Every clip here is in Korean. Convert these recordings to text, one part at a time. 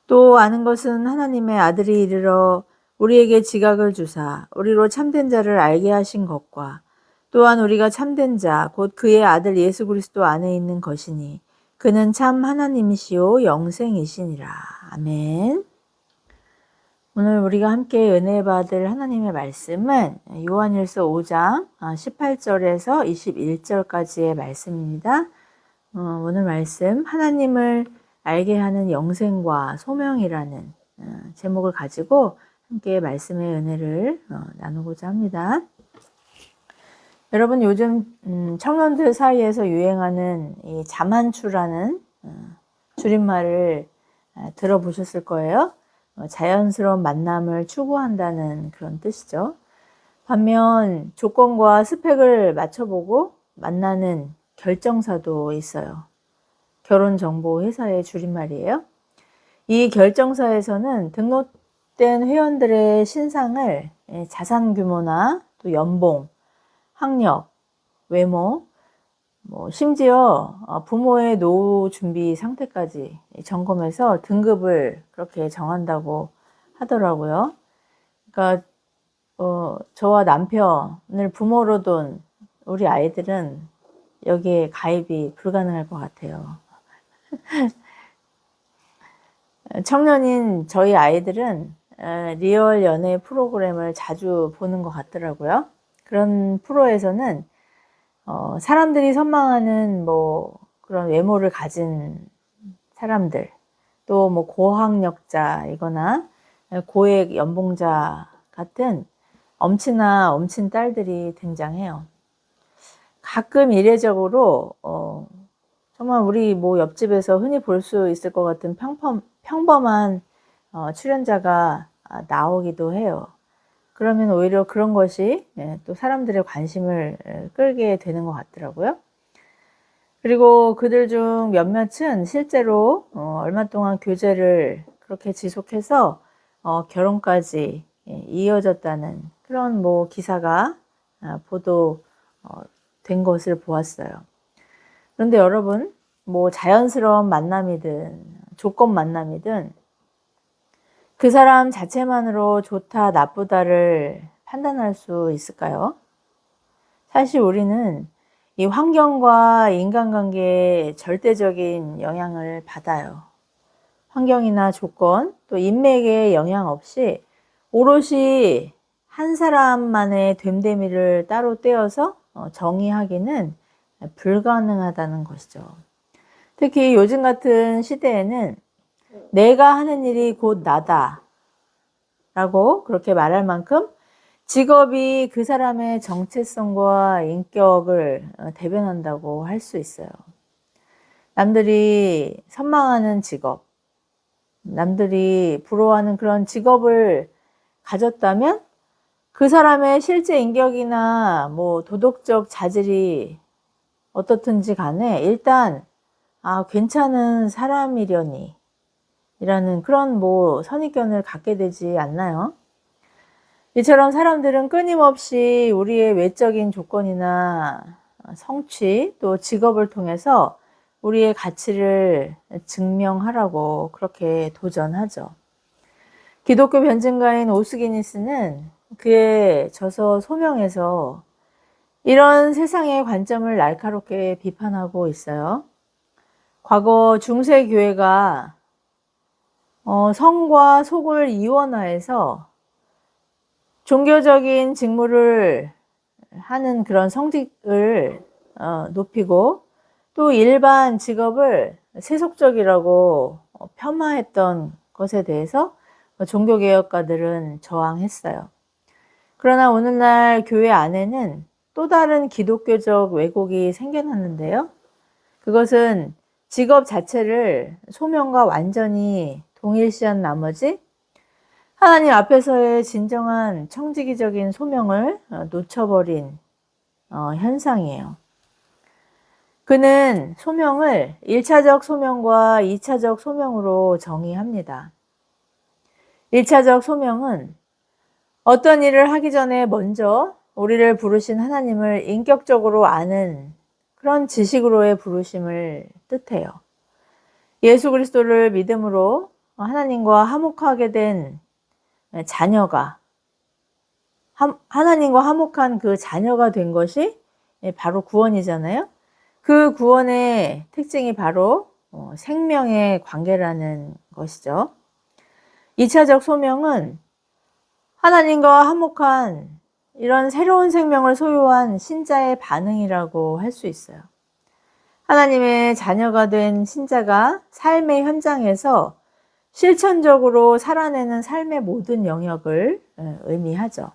또 아는 것은 하나님의 아들이 이르러 우리에게 지각을 주사 우리로 참된 자를 알게 하신 것과 또한 우리가 참된 자 곧 그의 아들 예수 그리스도 안에 있는 것이니 그는 참 하나님이시요 영생이시니라. 아멘. 오늘 우리가 함께 은혜 받을 하나님의 말씀은 요한일서 5장 18절에서 21절까지의 말씀입니다. 오늘 말씀 하나님을 알게 하는 영생과 소명이라는 제목을 가지고 함께 말씀의 은혜를 나누고자 합니다. 여러분 요즘 청년들 사이에서 유행하는 이 자만추라는 줄임말을 들어보셨을 거예요. 자연스러운 만남을 추구한다는 그런 뜻이죠. 반면 조건과 스펙을 맞춰보고 만나는 결정사도 있어요. 결혼정보회사의 줄임말이에요. 이 결정사에서는 등록된 회원들의 신상을 자산 규모나 또 연봉, 학력, 외모, 심지어 부모의 노후 준비 상태까지 점검해서 등급을 그렇게 정한다고 하더라고요. 그러니까 저와 남편을 부모로 둔 우리 아이들은 여기에 가입이 불가능할 것 같아요. 청년인 저희 아이들은 리얼 연애 프로그램을 자주 보는 것 같더라고요. 그런 프로에서는 사람들이 선망하는 그런 외모를 가진 사람들, 또 고학력자이거나 고액 연봉자 같은 엄친아 엄친 딸들이 등장해요. 가끔 이례적으로 정말 우리 옆집에서 흔히 볼 수 있을 것 같은 평범한 출연자가 나오기도 해요. 그러면 오히려 그런 것이 또 사람들의 관심을 끌게 되는 것 같더라고요. 그리고 그들 중 몇몇은 실제로 얼마 동안 교제를 그렇게 지속해서 결혼까지 이어졌다는 그런 기사가 보도된 것을 보았어요. 그런데 여러분, 자연스러운 만남이든 조건 만남이든 그 사람 자체만으로 좋다, 나쁘다를 판단할 수 있을까요? 사실 우리는 이 환경과 인간관계에 절대적인 영향을 받아요. 환경이나 조건, 또 인맥에 영향 없이 오롯이 한 사람만의 됨됨이를 따로 떼어서 정의하기는 불가능하다는 것이죠. 특히 요즘 같은 시대에는 내가 하는 일이 곧 나다 라고 그렇게 말할 만큼 직업이 그 사람의 정체성과 인격을 대변한다고 할 수 있어요. 남들이 선망하는 직업, 남들이 부러워하는 그런 직업을 가졌다면 그 사람의 실제 인격이나 도덕적 자질이 어떻든지 간에 일단 괜찮은 사람이려니 이라는 그런 선입견을 갖게 되지 않나요? 이처럼 사람들은 끊임없이 우리의 외적인 조건이나 성취 또 직업을 통해서 우리의 가치를 증명하라고 그렇게 도전하죠. 기독교 변증가인 오스기니스는 그의 저서 소명에서 이런 세상의 관점을 날카롭게 비판하고 있어요. 과거 중세교회가 성과 속을 이원화해서 종교적인 직무를 하는 그런 성직을 높이고 또 일반 직업을 세속적이라고 폄하했던 것에 대해서 종교개혁가들은 저항했어요. 그러나 오늘날 교회 안에는 또 다른 기독교적 왜곡이 생겨났는데요. 그것은 직업 자체를 소명과 완전히 동일시한 나머지 하나님 앞에서의 진정한 청지기적인 소명을 놓쳐버린 현상이에요. 그는 소명을 1차적 소명과 2차적 소명으로 정의합니다. 1차적 소명은 어떤 일을 하기 전에 먼저 우리를 부르신 하나님을 인격적으로 아는 그런 지식으로의 부르심을 뜻해요. 예수 그리스도를 믿음으로 하나님과 화목하게 된 자녀가, 하나님과 화목한 그 자녀가 된 것이 바로 구원이잖아요. 그 구원의 특징이 바로 생명의 관계라는 것이죠. 2차적 소명은 하나님과 화목한 이런 새로운 생명을 소유한 신자의 반응이라고 할 수 있어요. 하나님의 자녀가 된 신자가 삶의 현장에서 실천적으로 살아내는 삶의 모든 영역을 의미하죠.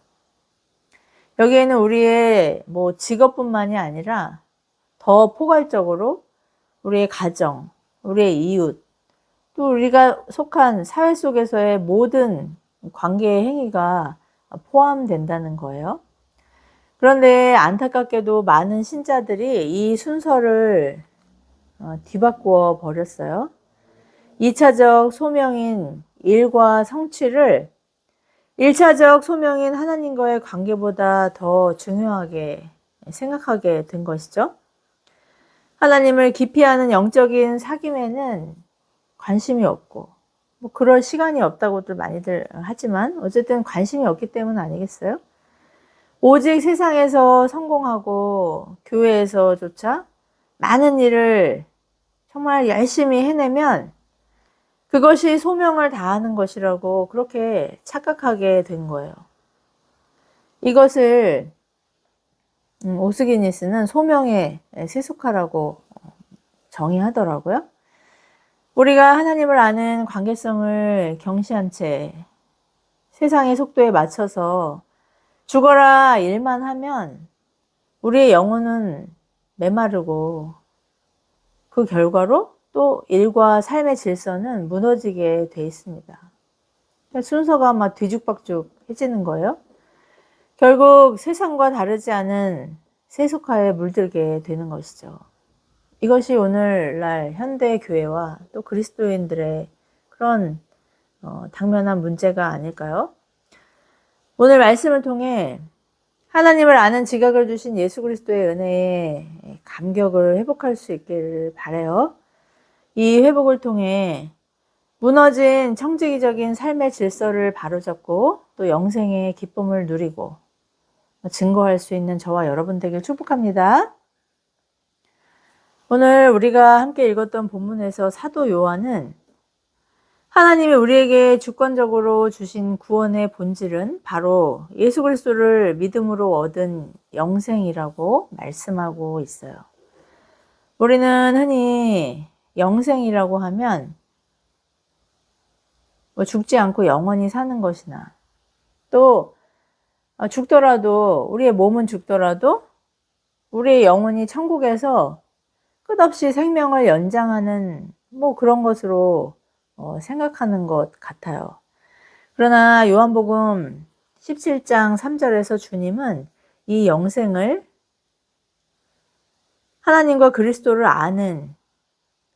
여기에는 우리의 직업뿐만이 아니라 더 포괄적으로 우리의 가정, 우리의 이웃, 또 우리가 속한 사회 속에서의 모든 관계의 행위가 포함된다는 거예요. 그런데 안타깝게도 많은 신자들이 이 순서를 뒤바꾸어 버렸어요. 2차적 소명인 일과 성취를 1차적 소명인 하나님과의 관계보다 더 중요하게 생각하게 된 것이죠. 하나님을 기피하는 영적인 사귐에는 관심이 없고 그럴 시간이 없다고들 많이들 하지만 어쨌든 관심이 없기 때문 아니겠어요? 오직 세상에서 성공하고 교회에서조차 많은 일을 정말 열심히 해내면 그것이 소명을 다하는 것이라고 그렇게 착각하게 된 거예요. 이것을 오스기니스는 소명의 세속화라고 정의하더라고요. 우리가 하나님을 아는 관계성을 경시한 채 세상의 속도에 맞춰서 죽어라 일만 하면 우리의 영혼은 메마르고 그 결과로 또 일과 삶의 질서는 무너지게 돼 있습니다. 순서가 막 뒤죽박죽해지는 거예요. 결국 세상과 다르지 않은 세속화에 물들게 되는 것이죠. 이것이 오늘날 현대 교회와 또 그리스도인들의 그런 당면한 문제가 아닐까요? 오늘 말씀을 통해 하나님을 아는 지각을 주신 예수 그리스도의 은혜에 감격을 회복할 수 있기를 바라요. 이 회복을 통해 무너진 청지기적인 삶의 질서를 바로잡고 또 영생의 기쁨을 누리고 증거할 수 있는 저와 여러분 되길 축복합니다. 오늘 우리가 함께 읽었던 본문에서 사도 요한은 하나님이 우리에게 주권적으로 주신 구원의 본질은 바로 예수 그리스도를 믿음으로 얻은 영생이라고 말씀하고 있어요. 우리는 흔히 영생이라고 하면 죽지 않고 영원히 사는 것이나 또 죽더라도 우리의 몸은 죽더라도 우리의 영혼이 천국에서 끝없이 생명을 연장하는 그런 것으로 생각하는 것 같아요. 그러나 요한복음 17장 3절에서 주님은 이 영생을 하나님과 그리스도를 아는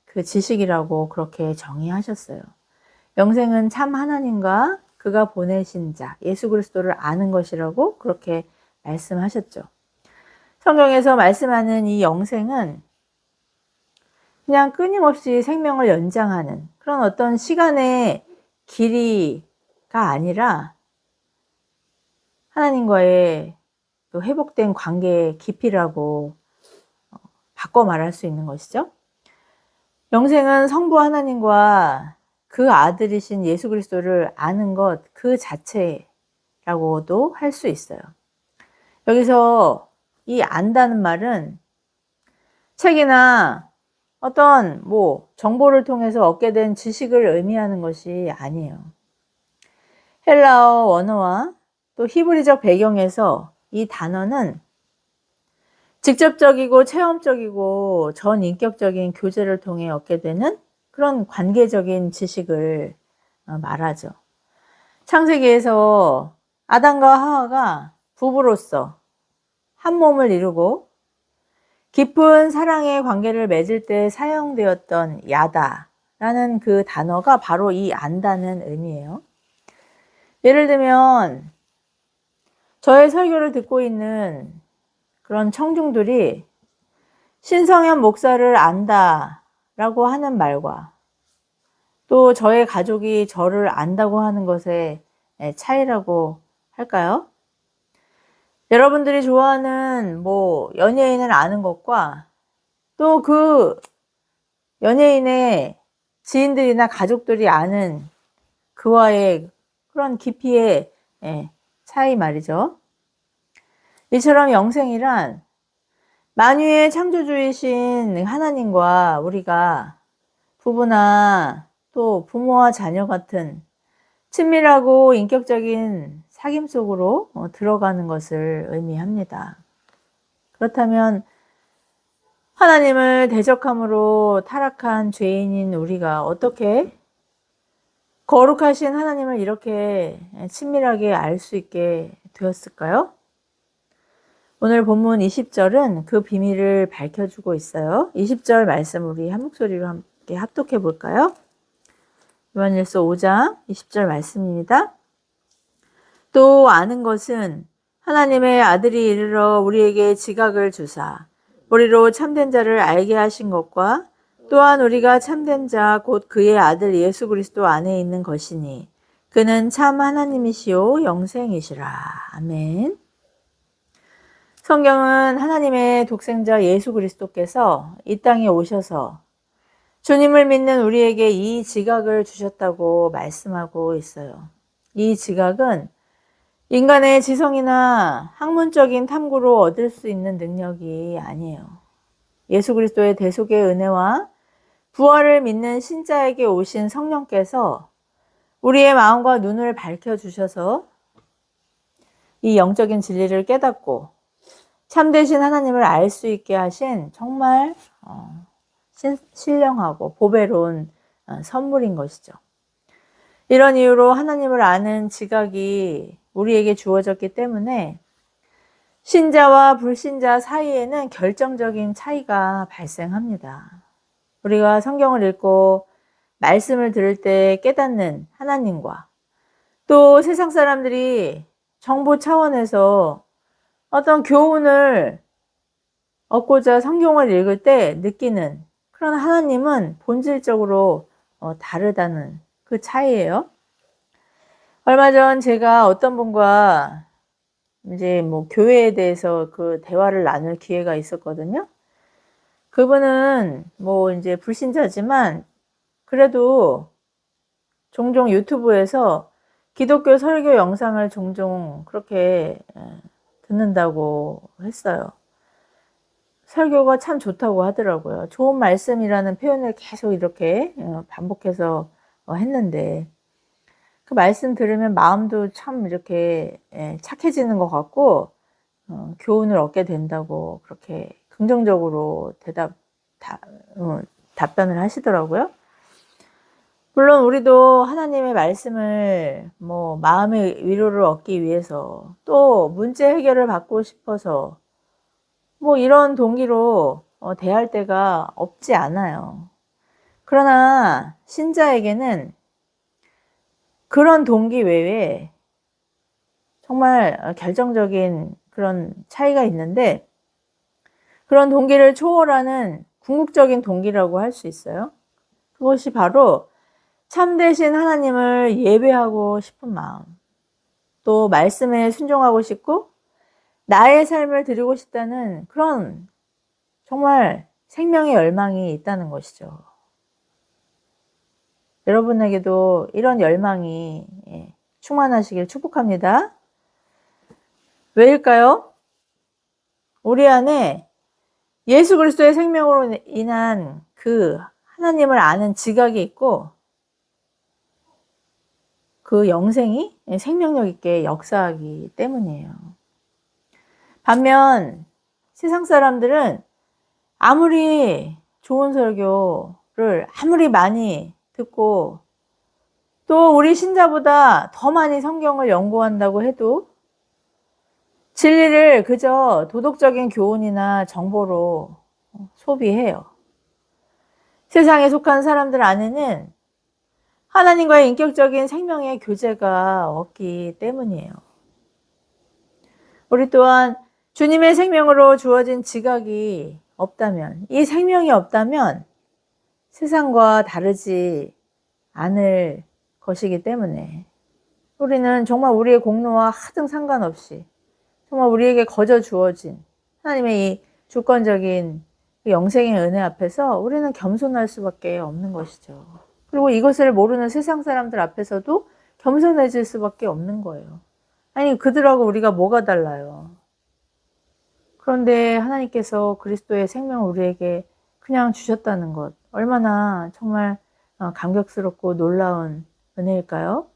그 지식이라고 그렇게 정의하셨어요. 영생은 참 하나님과 그가 보내신 자 예수 그리스도를 아는 것이라고 그렇게 말씀하셨죠. 성경에서 말씀하는 이 영생은 그냥 끊임없이 생명을 연장하는 그런 어떤 시간의 길이가 아니라 하나님과의 또 회복된 관계의 깊이라고 바꿔 말할 수 있는 것이죠. 영생은 성부 하나님과 그 아들이신 예수 그리스도를 아는 것 그 자체라고도 할 수 있어요. 여기서 이 안다는 말은 책이나 어떤 정보를 통해서 얻게 된 지식을 의미하는 것이 아니에요. 헬라어 원어와 또 히브리적 배경에서 이 단어는 직접적이고 체험적이고 전인격적인 교제를 통해 얻게 되는 그런 관계적인 지식을 말하죠. 창세기에서 아담과 하와가 부부로서 한 몸을 이루고 깊은 사랑의 관계를 맺을 때 사용되었던 야다라는 그 단어가 바로 이 안다는 의미예요. 예를 들면 저의 설교를 듣고 있는 그런 청중들이 신성현 목사를 안다라고 하는 말과 또 저의 가족이 저를 안다고 하는 것의 차이라고 할까요? 여러분들이 좋아하는 뭐 연예인을 아는 것과 또 그 연예인의 지인들이나 가족들이 아는 그와의 그런 깊이의 차이 말이죠. 이처럼 영생이란 만유의 창조주이신 하나님과 우리가 부부나 또 부모와 자녀 같은 친밀하고 인격적인 사귐 속으로 들어가는 것을 의미합니다. 그렇다면 하나님을 대적함으로 타락한 죄인인 우리가 어떻게 거룩하신 하나님을 이렇게 친밀하게 알 수 있게 되었을까요? 오늘 본문 20절은 그 비밀을 밝혀주고 있어요. 20절 말씀 우리 한 목소리로 함께 합독해 볼까요? 요한일서 5장 20절 말씀입니다. 또 아는 것은 하나님의 아들이 이르러 우리에게 지각을 주사 우리로 참된 자를 알게 하신 것과 또한 우리가 참된 자 곧 그의 아들 예수 그리스도 안에 있는 것이니 그는 참 하나님이시요 영생이시라. 아멘. 성경은 하나님의 독생자 예수 그리스도께서 이 땅에 오셔서 주님을 믿는 우리에게 이 지각을 주셨다고 말씀하고 있어요. 이 지각은 인간의 지성이나 학문적인 탐구로 얻을 수 있는 능력이 아니에요. 예수 그리스도의 대속의 은혜와 부활을 믿는 신자에게 오신 성령께서 우리의 마음과 눈을 밝혀주셔서 이 영적인 진리를 깨닫고 참되신 하나님을 알 수 있게 하신 정말 신령하고 보배로운 선물인 것이죠. 이런 이유로 하나님을 아는 지각이 우리에게 주어졌기 때문에 신자와 불신자 사이에는 결정적인 차이가 발생합니다. 우리가 성경을 읽고 말씀을 들을 때 깨닫는 하나님과 또 세상 사람들이 정보 차원에서 어떤 교훈을 얻고자 성경을 읽을 때 느끼는 그런 하나님은 본질적으로 다르다는 그 차이예요. 얼마 전 제가 어떤 분과 이제 뭐 교회에 대해서 그 대화를 나눌 기회가 있었거든요. 그분은 뭐 이제 불신자지만 그래도 종종 유튜브에서 기독교 설교 영상을 종종 그렇게 듣는다고 했어요. 설교가 참 좋다고 하더라고요. 좋은 말씀이라는 표현을 계속 이렇게 반복해서 했는데 그 말씀 들으면 마음도 참 이렇게 착해지는 것 같고 교훈을 얻게 된다고 그렇게 긍정적으로 답변을 하시더라고요. 물론 우리도 하나님의 말씀을 뭐 마음의 위로를 얻기 위해서 또 문제 해결을 받고 싶어서 뭐 이런 동기로 대할 때가 없지 않아요. 그러나 신자에게는 그런 동기 외에 정말 결정적인 그런 차이가 있는데 그런 동기를 초월하는 궁극적인 동기라고 할 수 있어요. 그것이 바로 참되신 하나님을 예배하고 싶은 마음, 또 말씀에 순종하고 싶고 나의 삶을 드리고 싶다는 그런 정말 생명의 열망이 있다는 것이죠. 여러분에게도 이런 열망이 충만하시길 축복합니다. 왜일까요? 우리 안에 예수 그리스도의 생명으로 인한 그 하나님을 아는 지각이 있고 그 영생이 생명력 있게 역사하기 때문이에요. 반면 세상 사람들은 아무리 좋은 설교를 아무리 많이 듣고 또 우리 신자보다 더 많이 성경을 연구한다고 해도 진리를 그저 도덕적인 교훈이나 정보로 소비해요. 세상에 속한 사람들 안에는 하나님과의 인격적인 생명의 교제가 없기 때문이에요. 우리 또한 주님의 생명으로 주어진 지각이 없다면, 이 생명이 없다면 세상과 다르지 않을 것이기 때문에 우리는 정말 우리의 공로와 하등 상관없이 정말 우리에게 거저 주어진 하나님의 이 주권적인 영생의 은혜 앞에서 우리는 겸손할 수밖에 없는 것이죠. 그리고 이것을 모르는 세상 사람들 앞에서도 겸손해질 수밖에 없는 거예요. 아니, 그들하고 우리가 뭐가 달라요? 그런데 하나님께서 그리스도의 생명을 우리에게 그냥 주셨다는 것, 얼마나 정말 감격스럽고 놀라운 은혜일까요?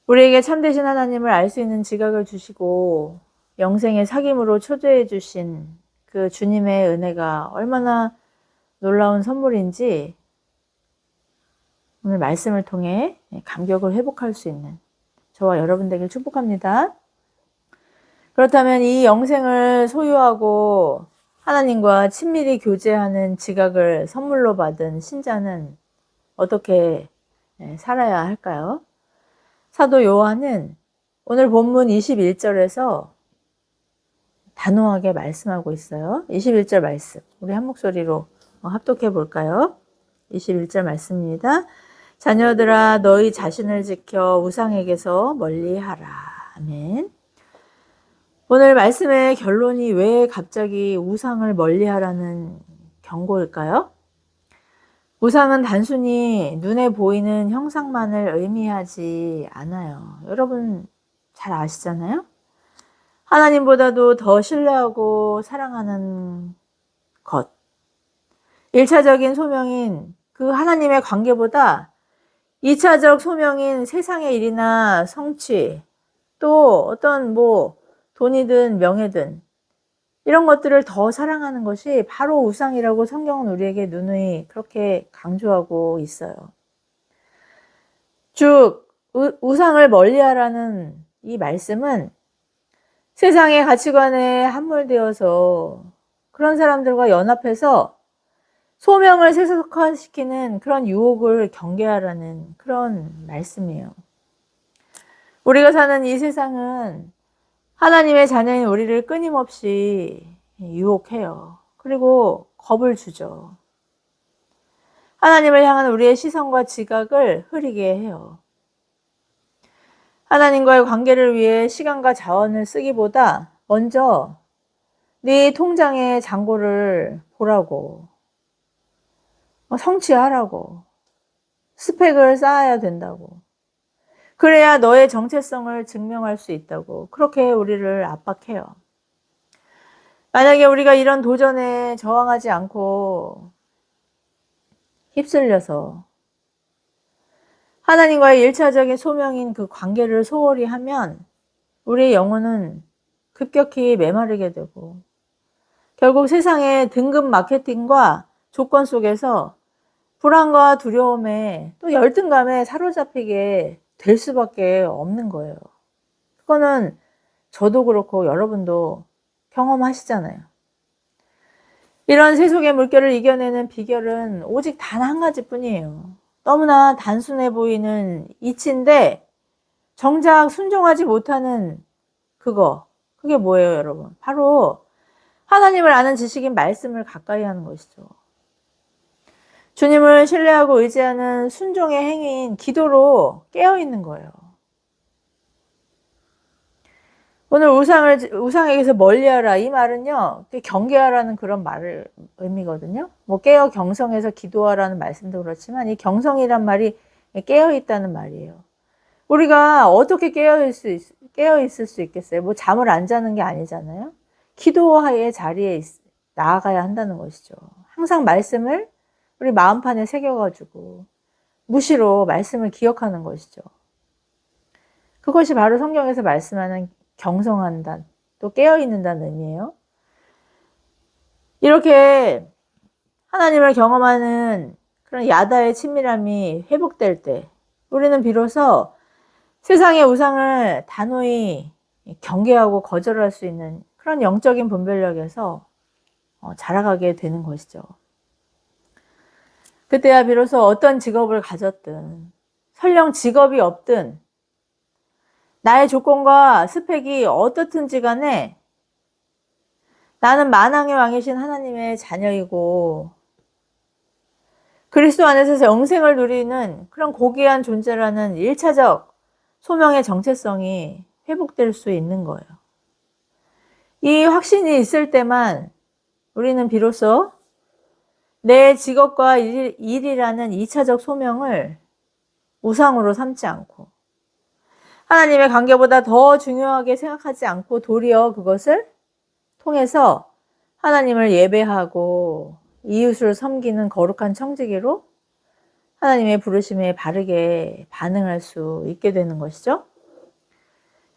우리에게 참되신 하나님을 알 수 있는 지각을 주시고 영생의 사귐으로 초대해 주신 그 주님의 은혜가 얼마나 놀라운 선물인지 오늘 말씀을 통해 감격을 회복할 수 있는 저와 여러분 되길 축복합니다. 그렇다면 이 영생을 소유하고 하나님과 친밀히 교제하는 지각을 선물로 받은 신자는 어떻게 살아야 할까요? 사도 요한은 오늘 본문 21절에서 단호하게 말씀하고 있어요. 21절 말씀, 우리 한 목소리로 합독해 볼까요? 21절 말씀입니다. 자녀들아, 너희 자신을 지켜 우상에게서 멀리하라. 아멘. 오늘 말씀의 결론이 왜 갑자기 우상을 멀리하라는 경고일까요? 우상은 단순히 눈에 보이는 형상만을 의미하지 않아요. 여러분 잘 아시잖아요? 하나님보다도 더 신뢰하고 사랑하는 것. 1차적인 소명인 그 하나님의 관계보다 2차적 소명인 세상의 일이나 성취, 또 어떤 돈이든 명예든 이런 것들을 더 사랑하는 것이 바로 우상이라고 성경은 우리에게 누누이 그렇게 강조하고 있어요. 즉, 우상을 멀리하라는 이 말씀은 세상의 가치관에 함몰되어서 그런 사람들과 연합해서 소명을 세속화시키는 그런 유혹을 경계하라는 그런 말씀이에요. 우리가 사는 이 세상은 하나님의 자녀인 우리를 끊임없이 유혹해요. 그리고 겁을 주죠. 하나님을 향한 우리의 시선과 지각을 흐리게 해요. 하나님과의 관계를 위해 시간과 자원을 쓰기보다 먼저 네 통장의 잔고를 보라고, 성취하라고, 스펙을 쌓아야 된다고, 그래야 너의 정체성을 증명할 수 있다고 그렇게 우리를 압박해요. 만약에 우리가 이런 도전에 저항하지 않고 휩쓸려서 하나님과의 1차적인 소명인 그 관계를 소홀히 하면 우리의 영혼은 급격히 메마르게 되고 결국 세상의 등급 마케팅과 조건 속에서 불안과 두려움에 또 열등감에 사로잡히게 될 수밖에 없는 거예요. 그거는 저도 그렇고 여러분도 경험하시잖아요. 이런 세속의 물결을 이겨내는 비결은 오직 단 한 가지뿐이에요. 너무나 단순해 보이는 이치인데 정작 순종하지 못하는 그게 뭐예요, 여러분? 바로 하나님을 아는 지식인 말씀을 가까이 하는 것이죠. 주님을 신뢰하고 의지하는 순종의 행위인 기도로 깨어있는 거예요. 오늘 우상에게서 멀리하라 이 말은요, 경계하라는 그런 말을 의미거든요. 깨어 경성해서 기도하라는 말씀도 그렇지만 이 경성이란 말이 깨어있다는 말이에요. 우리가 어떻게 깨어있을 수 있겠어요? 잠을 안 자는 게 아니잖아요. 기도의 자리에 나아가야 한다는 것이죠. 항상 말씀을 우리 마음판에 새겨가지고 무시로 말씀을 기억하는 것이죠. 그것이 바로 성경에서 말씀하는 경성한다, 또 깨어있는다는 의미예요. 이렇게 하나님을 경험하는 그런 야다의 친밀함이 회복될 때 우리는 비로소 세상의 우상을 단호히 경계하고 거절할 수 있는 그런 영적인 분별력에서 자라가게 되는 것이죠. 그때야 비로소 어떤 직업을 가졌든 설령 직업이 없든 나의 조건과 스펙이 어떻든지 간에 나는 만왕의 왕이신 하나님의 자녀이고 그리스도 안에서 영생을 누리는 그런 고귀한 존재라는 1차적 소명의 정체성이 회복될 수 있는 거예요. 이 확신이 있을 때만 우리는 비로소 내 직업과 일이라는 2차적 소명을 우상으로 삼지 않고 하나님의 관계보다 더 중요하게 생각하지 않고 도리어 그것을 통해서 하나님을 예배하고 이웃을 섬기는 거룩한 청지기로 하나님의 부르심에 바르게 반응할 수 있게 되는 것이죠.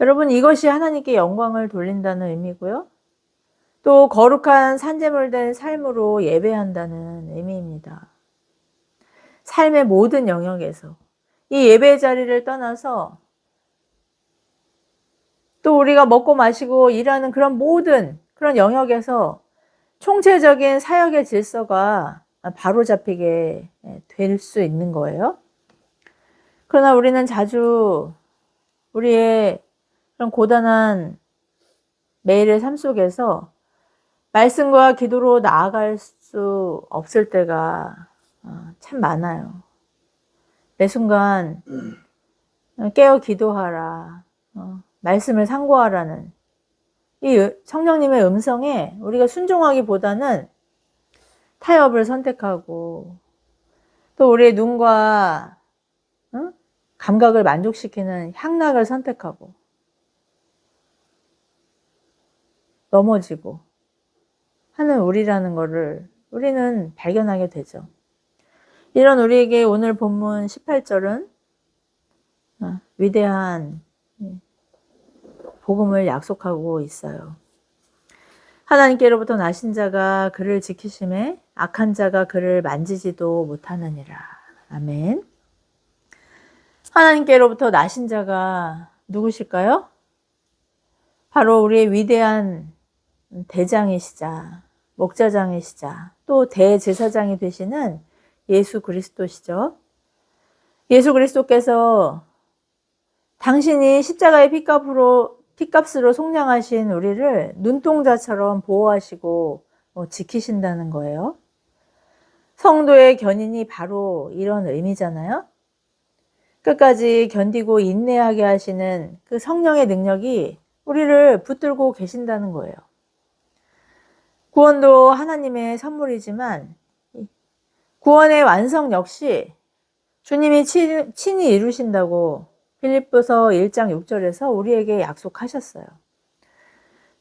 여러분, 이것이 하나님께 영광을 돌린다는 의미고요. 또 거룩한 산재물된 삶으로 예배한다는 의미입니다. 삶의 모든 영역에서 이 예배의 자리를 떠나서 또 우리가 먹고 마시고 일하는 그런 모든 그런 영역에서 총체적인 사역의 질서가 바로잡히게 될 수 있는 거예요. 그러나 우리는 자주 우리의 그런 고단한 매일의 삶 속에서 말씀과 기도로 나아갈 수 없을 때가 참 많아요. 매 순간 깨어 기도하라, 말씀을 상고하라는 이 성령님의 음성에 우리가 순종하기보다는 타협을 선택하고 또 우리의 눈과 감각을 만족시키는 향락을 선택하고 넘어지고 하는 우리라는 것을 우리는 발견하게 되죠. 이런 우리에게 오늘 본문 18절은 위대한 복음을 약속하고 있어요. 하나님께로부터 나신 자가 그를 지키심에 악한 자가 그를 만지지도 못하느니라. 아멘. 하나님께로부터 나신 자가 누구실까요? 바로 우리의 위대한 대장이시자, 목자장이시자, 또 대제사장이 되시는 예수 그리스도시죠. 예수 그리스도께서 당신이 십자가의 피값으로 속량하신 우리를 눈동자처럼 보호하시고 지키신다는 거예요. 성도의 견인이 바로 이런 의미잖아요. 끝까지 견디고 인내하게 하시는 그 성령의 능력이 우리를 붙들고 계신다는 거예요. 구원도 하나님의 선물이지만 구원의 완성 역시 주님이 친히 이루신다고 빌립보서 1장 6절에서 우리에게 약속하셨어요.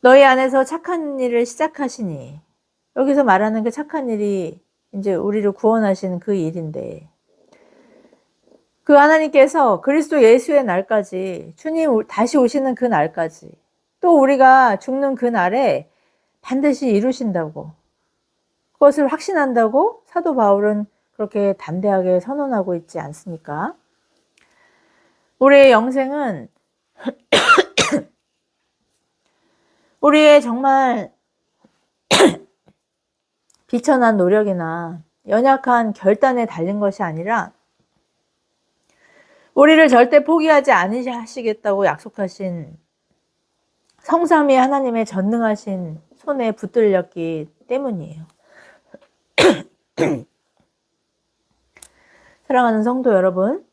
너희 안에서 착한 일을 시작하시니, 여기서 말하는 그 착한 일이 이제 우리를 구원하시는 그 일인데, 그 하나님께서 그리스도 예수의 날까지, 주님 다시 오시는 그 날까지, 또 우리가 죽는 그 날에 반드시 이루신다고, 그것을 확신한다고 사도 바울은 그렇게 담대하게 선언하고 있지 않습니까? 우리의 영생은 우리의 정말 비천한 노력이나 연약한 결단에 달린 것이 아니라 우리를 절대 포기하지 않으시겠다고 약속하신 성삼위 하나님의 전능하신 손에 붙들렸기 때문이에요. 사랑하는 성도 여러분,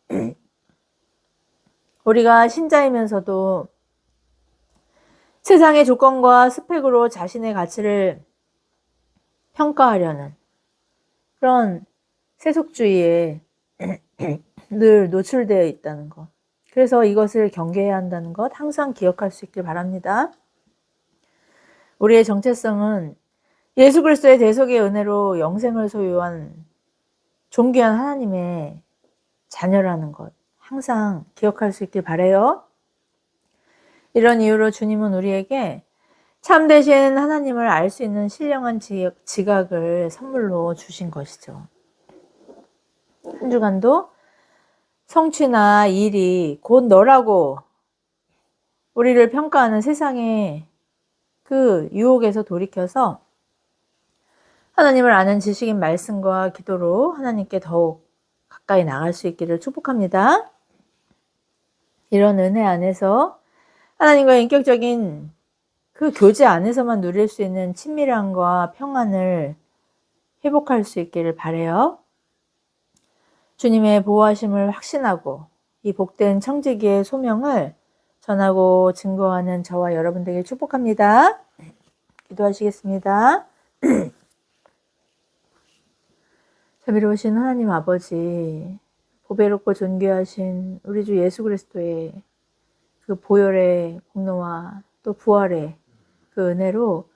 우리가 신자이면서도 세상의 조건과 스펙으로 자신의 가치를 평가하려는 그런 세속주의에 늘 노출되어 있다는 것. 그래서 이것을 경계해야 한다는 것 항상 기억할 수 있길 바랍니다. 우리의 정체성은 예수 그리스도의 대속의 은혜로 영생을 소유한 존귀한 하나님의 자녀라는 것 항상 기억할 수 있길 바라요. 이런 이유로 주님은 우리에게 참되신 하나님을 알 수 있는 신령한 지각을 선물로 주신 것이죠. 한 주간도 성취나 일이 곧 너라고 우리를 평가하는 세상의 그 유혹에서 돌이켜서 하나님을 아는 지식인 말씀과 기도로 하나님께 더욱 가까이 나갈 수 있기를 축복합니다. 이런 은혜 안에서 하나님과의 인격적인 그 교제 안에서만 누릴 수 있는 친밀함과 평안을 회복할 수 있기를 바라요. 주님의 보호하심을 확신하고 이 복된 청지기의 소명을 전하고 증거하는 저와 여러분 되길 축복합니다. 기도하시겠습니다. 자비로우신 하나님 아버지, 보배롭고 존귀하신 우리 주 예수 그리스도의 그 보혈의 공로와 또 부활의 그 은혜로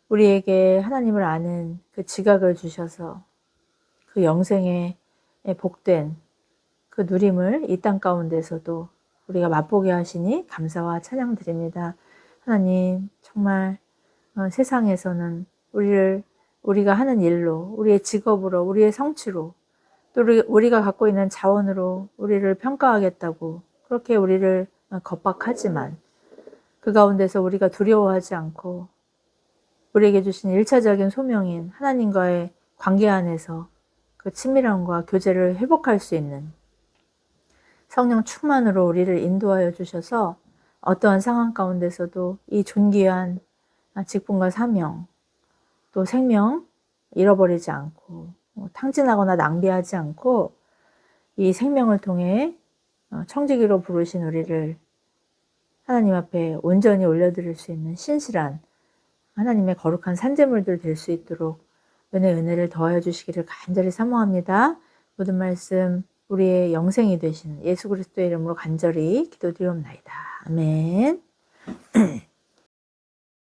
우리에게 하나님을 아는 그 지각을 주셔서 그 영생의 복된 그 누림을 이 땅 가운데서도 우리가 맛보게 하시니 감사와 찬양 드립니다. 하나님, 정말 세상에서는 우리가 하는 일로, 우리의 직업으로, 우리의 성취로, 또 우리가 갖고 있는 자원으로 우리를 평가하겠다고 그렇게 우리를 겁박하지만 그 가운데서 우리가 두려워하지 않고 우리에게 주신 1차적인 소명인 하나님과의 관계 안에서 그 친밀함과 교제를 회복할 수 있는 성령 충만으로 우리를 인도하여 주셔서 어떠한 상황 가운데서도 이 존귀한 직분과 사명, 또 생명 잃어버리지 않고 탕진하거나 낭비하지 않고 이 생명을 통해 청지기로 부르신 우리를 하나님 앞에 온전히 올려드릴 수 있는 신실한 하나님의 거룩한 산재물들 될 수 있도록 은혜를 더하여 주시기를 간절히 사모합니다. 모든 말씀 우리의 영생이 되신 예수 그리스도의 이름으로 간절히 기도드리옵나이다. 아멘.